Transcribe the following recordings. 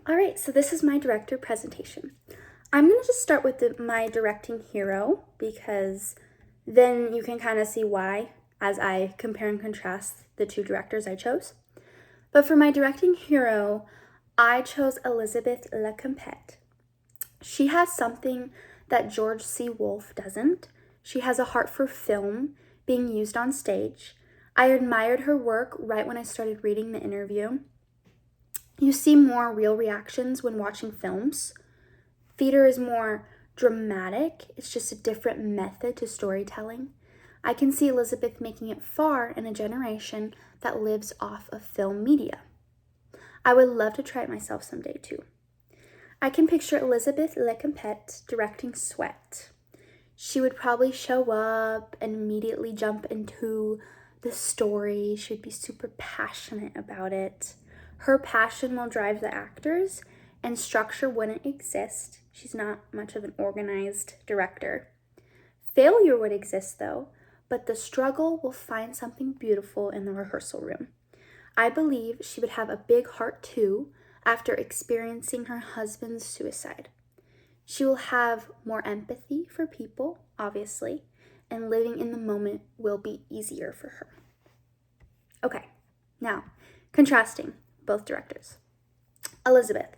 All right, so this is my director presentation. I'm going to just start with my directing hero because then you can kind of see why as I compare and contrast the two directors I chose. But for my directing hero, I chose Elizabeth Lecompte. She has something that George C. Wolfe doesn't. She has a heart for film being used on stage. I admired her work right when I started reading the interview. You see more real reactions when watching films. Theater is more dramatic, it's just a different method to storytelling. I can see Elizabeth making it far in a generation that lives off of film media. I would love to try it myself someday too. I can picture Elizabeth Lecompte directing Sweat. She would probably show up and immediately jump into the story. She would be super passionate about it. Her passion will drive the actors, and structure wouldn't exist. She's not much of an organized director. Failure would exist though, but the struggle will find something beautiful in the rehearsal room. I believe she would have a big heart too after experiencing her husband's suicide. She will have more empathy for people, obviously, and living in the moment will be easier for her. Okay, now, contrasting both directors. Elizabeth.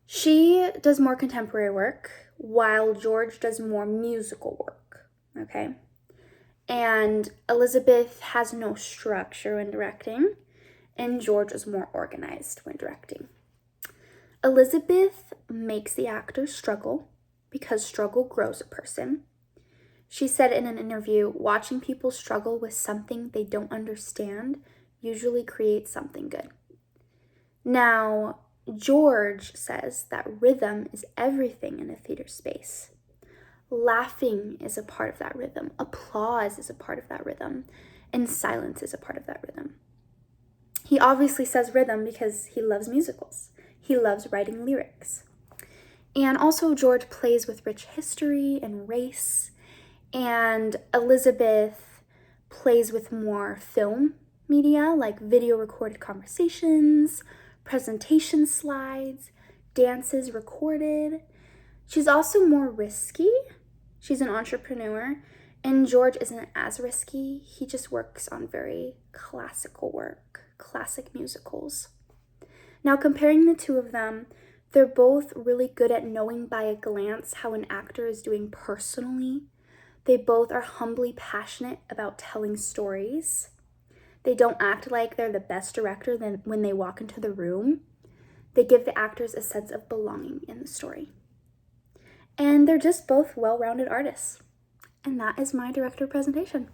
She does more contemporary work while George does more musical work, okay? And Elizabeth has no structure when directing, and George is more organized when directing. Elizabeth makes the actors struggle because struggle grows a person. She said in an interview, watching people struggle with something they don't understand usually creates something good. Now, George says that rhythm is everything in a theater space. Laughing is a part of that rhythm. Applause is a part of that rhythm. And silence is a part of that rhythm. He obviously says rhythm because he loves musicals. He loves writing lyrics. And also George plays with rich history and race. And Elizabeth plays with more film media, like video recorded conversations, presentation slides, dances recorded. She's also more risky. She's an entrepreneur, and George isn't as risky. He just works on very classical work, classic musicals. Now, comparing the two of them, they're both really good at knowing by a glance how an actor is doing personally. They both are humbly passionate about telling stories. They don't act like they're the best director when they walk into the room. They give the actors a sense of belonging in the story. And they're just both well-rounded artists. And that is my director presentation.